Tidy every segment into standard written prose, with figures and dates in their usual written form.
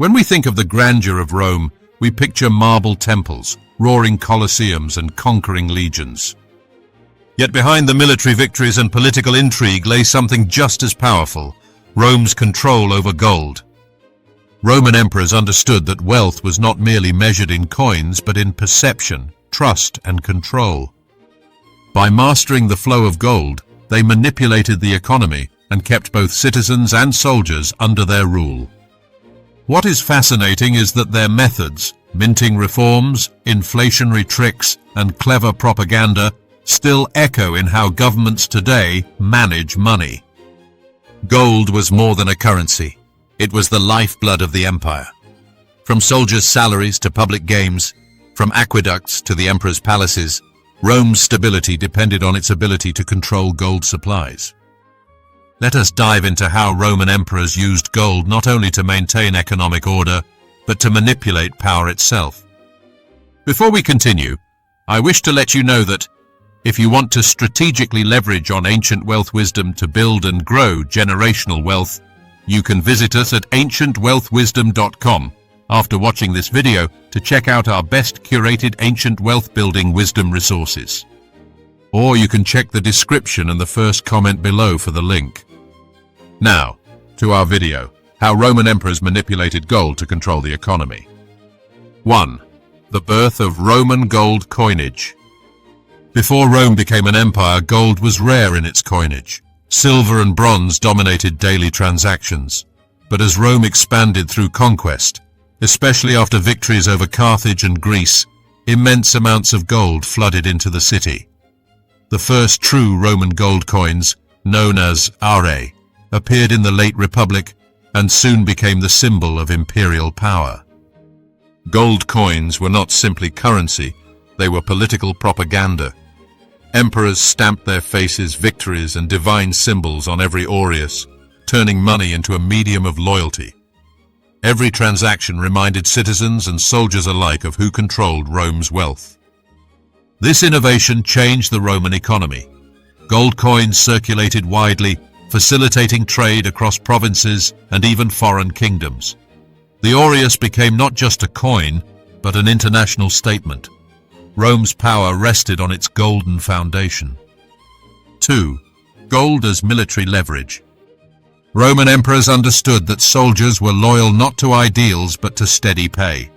When we think of the grandeur of Rome, we picture marble temples, roaring colosseums, and conquering legions. Yet behind the military victories and political intrigue lay something just as powerful: Rome's control over gold. Roman emperors understood that wealth was not merely measured in coins, but in perception, trust, and control. By mastering the flow of gold, they manipulated the economy and kept both citizens and soldiers under their rule. What is fascinating is that their methods, minting reforms, inflationary tricks, and clever propaganda, still echo in how governments today manage money. Gold was more than a currency. It was the lifeblood of the empire. From soldiers' salaries to public games, from aqueducts to the emperor's palaces, Rome's stability depended on its ability to control gold supplies. Let us dive into how Roman emperors used gold not only to maintain economic order, but to manipulate power itself. Before we continue, I wish to let you know that if you want to strategically leverage on ancient wealth wisdom to build and grow generational wealth, you can visit us at ancientwealthwisdom.com after watching this video to check out our best curated ancient wealth building wisdom resources. Or you can check the description and the first comment below for the link. Now, to our video, how Roman emperors manipulated gold to control the economy. 1. The birth of Roman gold coinage. Before Rome became an empire, gold was rare in its coinage. Silver and bronze dominated daily transactions. But as Rome expanded through conquest, especially after victories over Carthage and Greece, immense amounts of gold flooded into the city. The first true Roman gold coins, known as aurei, appeared in the late Republic and soon became the symbol of imperial power. Gold coins were not simply currency, they were political propaganda. Emperors stamped their faces, victories, and divine symbols on every aureus, turning money into a medium of loyalty. Every transaction reminded citizens and soldiers alike of who controlled Rome's wealth. This innovation changed the Roman economy. Gold coins circulated widely, facilitating trade across provinces and even foreign kingdoms. The aureus became not just a coin, but an international statement. Rome's power rested on its golden foundation. 2. Gold as military leverage. Roman emperors understood that soldiers were loyal not to ideals but to steady pay.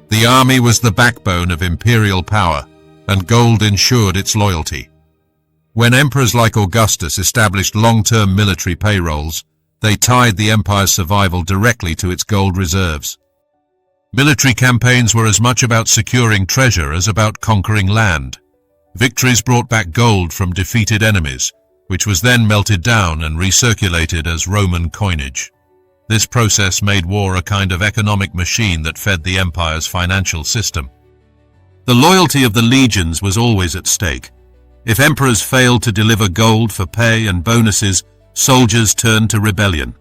The army was the backbone of imperial power, and gold ensured its loyalty. When emperors like Augustus established long-term military payrolls, they tied the empire's survival directly to its gold reserves. Military campaigns were as much about securing treasure as about conquering land. Victories brought back gold from defeated enemies, which was then melted down and recirculated as Roman coinage. This process made war a kind of economic machine that fed the empire's financial system. The loyalty of the legions was always at stake. If emperors failed to deliver gold for pay and bonuses, soldiers turned to rebellion.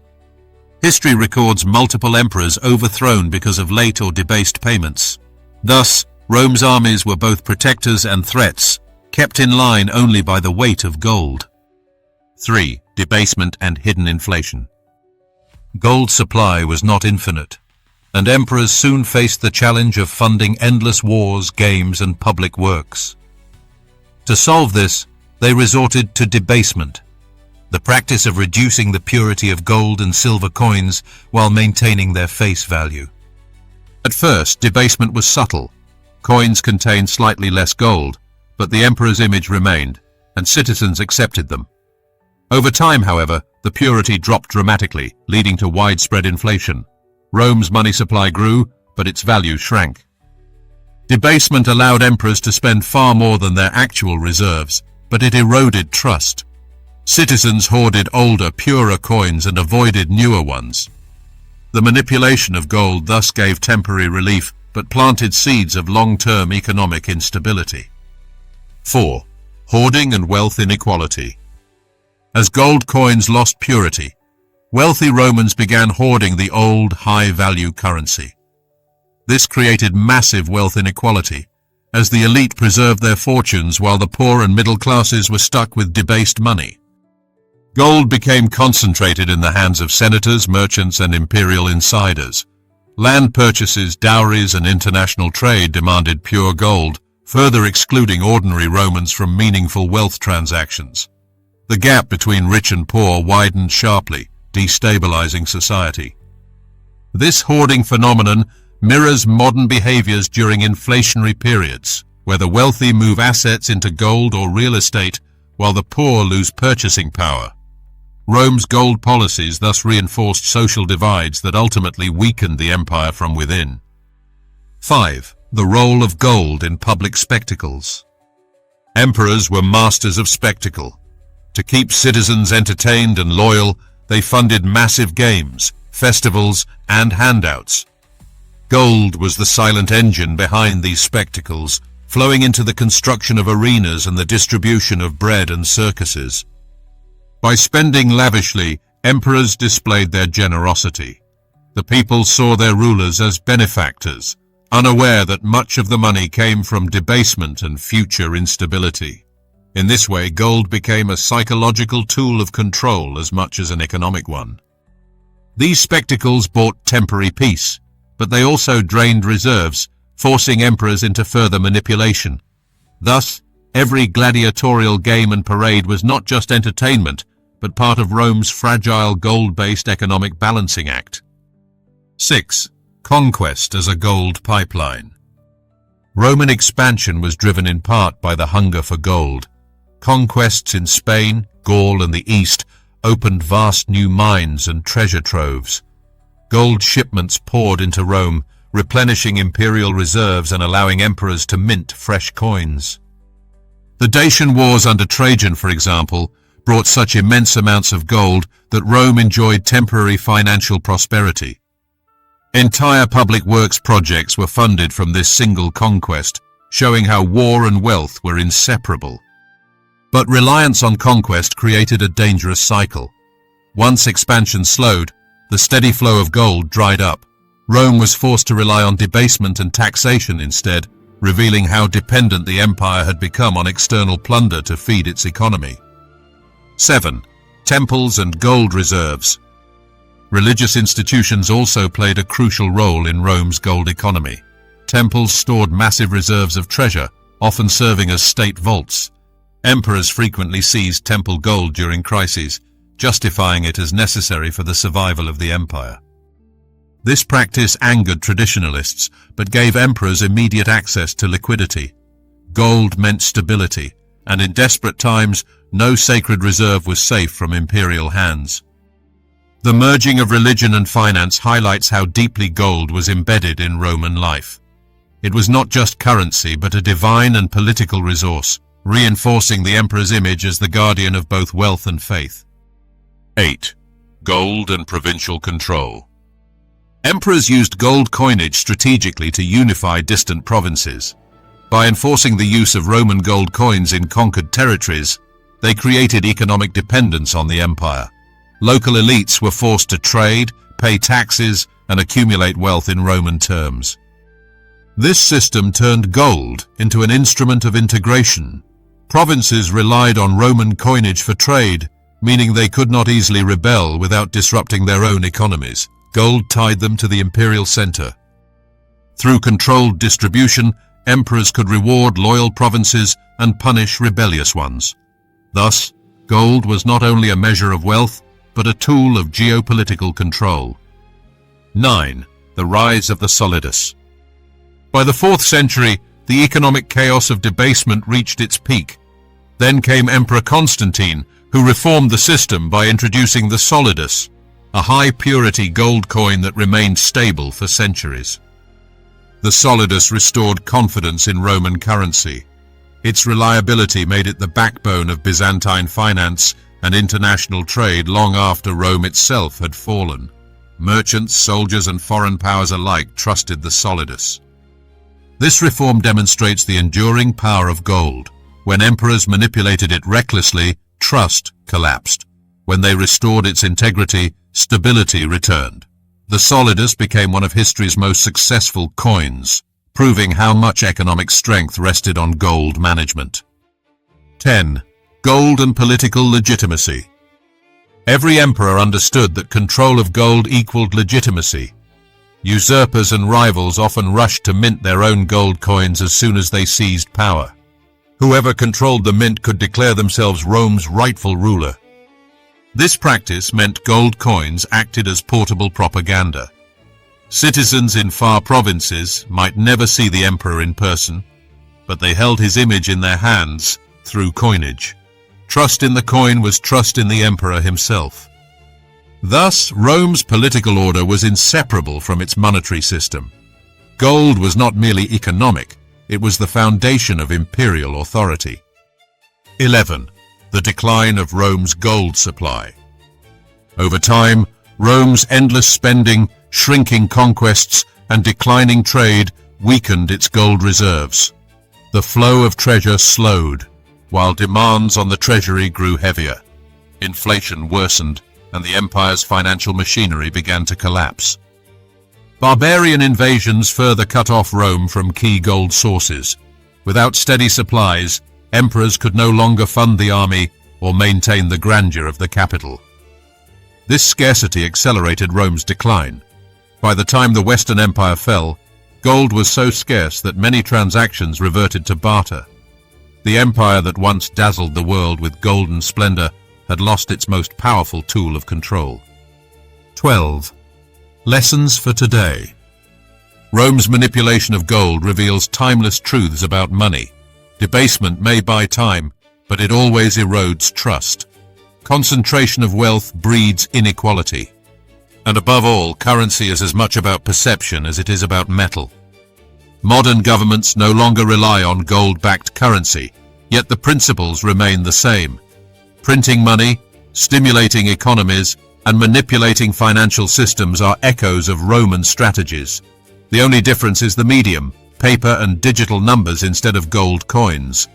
History records multiple emperors overthrown because of late or debased payments. Thus, Rome's armies were both protectors and threats, kept in line only by the weight of gold. 3. Debasement and hidden inflation. Gold supply was not infinite, and emperors soon faced the challenge of funding endless wars, games, and public works. To solve this, they resorted to debasement, the practice of reducing the purity of gold and silver coins while maintaining their face value. At first, debasement was subtle. Coins contained slightly less gold, but the emperor's image remained, and citizens accepted them. Over time, however, the purity dropped dramatically, leading to widespread inflation. Rome's money supply grew, but its value shrank. Debasement allowed emperors to spend far more than their actual reserves, but it eroded trust. Citizens hoarded older, purer coins and avoided newer ones. The manipulation of gold thus gave temporary relief, but planted seeds of long-term economic instability. 4. Hoarding and wealth inequality. As gold coins lost purity, wealthy Romans began hoarding the old, high-value currency. This created massive wealth inequality, as the elite preserved their fortunes while the poor and middle classes were stuck with debased money. Gold became concentrated in the hands of senators, merchants, and imperial insiders, Land purchases, dowries, and international trade demanded pure gold, further excluding ordinary Romans from meaningful wealth transactions. The gap between rich and poor widened sharply, destabilizing society. This hoarding phenomenon mirrors modern behaviors during inflationary periods, where the wealthy move assets into gold or real estate, while the poor lose purchasing power. Rome's gold policies thus reinforced social divides that ultimately weakened the empire from within. 5. The role of gold in public spectacles. Emperors were masters of spectacle. To keep citizens entertained and loyal, they funded massive games, festivals, and handouts. Gold was the silent engine behind these spectacles, flowing into the construction of arenas and the distribution of bread and circuses. By spending lavishly, emperors displayed their generosity. The people saw their rulers as benefactors, unaware that much of the money came from debasement and future instability. In this way, gold became a psychological tool of control as much as an economic one. These spectacles brought temporary peace, but they also drained reserves, forcing emperors into further manipulation. Thus, every gladiatorial game and parade was not just entertainment, but part of Rome's fragile gold-based economic balancing act. 6. Conquest as a gold pipeline. Roman expansion was driven in part by the hunger for gold. Conquests in Spain, Gaul, and the East opened vast new mines and treasure troves. Gold shipments poured into Rome, replenishing imperial reserves and allowing emperors to mint fresh coins. The Dacian Wars under Trajan, for example, brought such immense amounts of gold that Rome enjoyed temporary financial prosperity. Entire public works projects were funded from this single conquest, showing how war and wealth were inseparable. But reliance on conquest created a dangerous cycle. Once expansion slowed, the steady flow of gold dried up. Rome was forced to rely on debasement and taxation instead, revealing how dependent the empire had become on external plunder to feed its economy. 7. Temples and gold reserves. Religious institutions also played a crucial role in Rome's gold economy. Temples stored massive reserves of treasure, often serving as state vaults. Emperors frequently seized temple gold during crises, justifying it as necessary for the survival of the empire. This practice angered traditionalists, but gave emperors immediate access to liquidity. Gold meant stability, and in desperate times, no sacred reserve was safe from imperial hands. The merging of religion and finance highlights how deeply gold was embedded in Roman life. It was not just currency, but a divine and political resource, reinforcing the emperor's image as the guardian of both wealth and faith. 8. Gold and provincial control. Emperors used gold coinage strategically to unify distant provinces. By enforcing the use of Roman gold coins in conquered territories, they created economic dependence on the empire. Local elites were forced to trade, pay taxes, and accumulate wealth in Roman terms. This system turned gold into an instrument of integration. Provinces relied on Roman coinage for trade, meaning they could not easily rebel without disrupting their own economies. Gold tied them to the imperial center. Through controlled distribution, emperors could reward loyal provinces and punish rebellious ones. Thus, gold was not only a measure of wealth, but a tool of geopolitical control. 9. The rise of the solidus. By the 4th century, the economic chaos of debasement reached its peak. Then came Emperor Constantine, who reformed the system by introducing the solidus, a high-purity gold coin that remained stable for centuries. The solidus restored confidence in Roman currency. Its reliability made it the backbone of Byzantine finance and international trade long after Rome itself had fallen. Merchants, soldiers, and foreign powers alike trusted the solidus. This reform demonstrates the enduring power of gold. When emperors manipulated it recklessly, trust collapsed. When they restored its integrity, stability returned. The solidus became one of history's most successful coins, proving how much economic strength rested on gold management. 10. Gold and political legitimacy. Every emperor understood that control of gold equaled legitimacy. Usurpers and rivals often rushed to mint their own gold coins as soon as they seized power. Whoever controlled the mint could declare themselves Rome's rightful ruler. This practice meant gold coins acted as portable propaganda. Citizens in far provinces might never see the emperor in person, but they held his image in their hands through coinage. Trust in the coin was trust in the emperor himself. Thus, Rome's political order was inseparable from its monetary system. Gold was not merely economic, it was the foundation of imperial authority. 11. The decline of Rome's gold supply. Over time, Rome's endless spending, shrinking conquests, and declining trade weakened its gold reserves. The flow of treasure slowed, while demands on the treasury grew heavier. Inflation worsened, and the empire's financial machinery began to collapse. Barbarian invasions further cut off Rome from key gold sources. Without steady supplies, emperors could no longer fund the army or maintain the grandeur of the capital. This scarcity accelerated Rome's decline. By the time the Western Empire fell, gold was so scarce that many transactions reverted to barter. The empire that once dazzled the world with golden splendor had lost its most powerful tool of control. 12. Lessons for today. Rome's manipulation of gold reveals timeless truths about money. Debasement may buy time, but it always erodes trust. Concentration of wealth breeds inequality. And above all, currency is as much about perception as it is about metal. Modern governments no longer rely on gold-backed currency, yet the principles remain the same. Printing money, stimulating economies, and manipulating financial systems are echoes of Roman strategies. The only difference is the medium, paper and digital numbers instead of gold coins.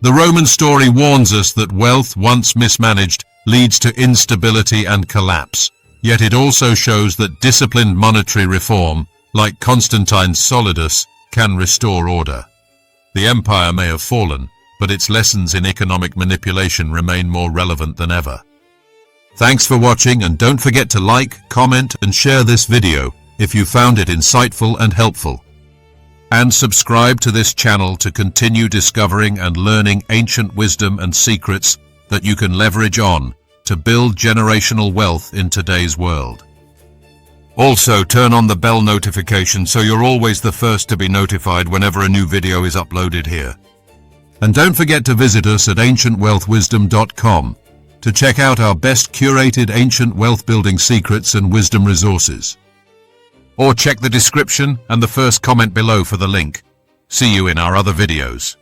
The Roman story warns us that wealth, once mismanaged, leads to instability and collapse. Yet it also shows that disciplined monetary reform, like Constantine's solidus, can restore order. The empire may have fallen, but its lessons in economic manipulation remain more relevant than ever. Thanks for watching, and don't forget to like, comment, and share this video if you found it insightful and helpful. And subscribe to this channel to continue discovering and learning ancient wisdom and secrets that you can leverage on to build generational wealth in today's world. Also, turn on the bell notification so you're always the first to be notified whenever a new video is uploaded here. And don't forget to visit us at ancientwealthwisdom.com to check out our best curated ancient wealth building secrets and wisdom resources. Or check the description and the first comment below for the link. See you in our other videos.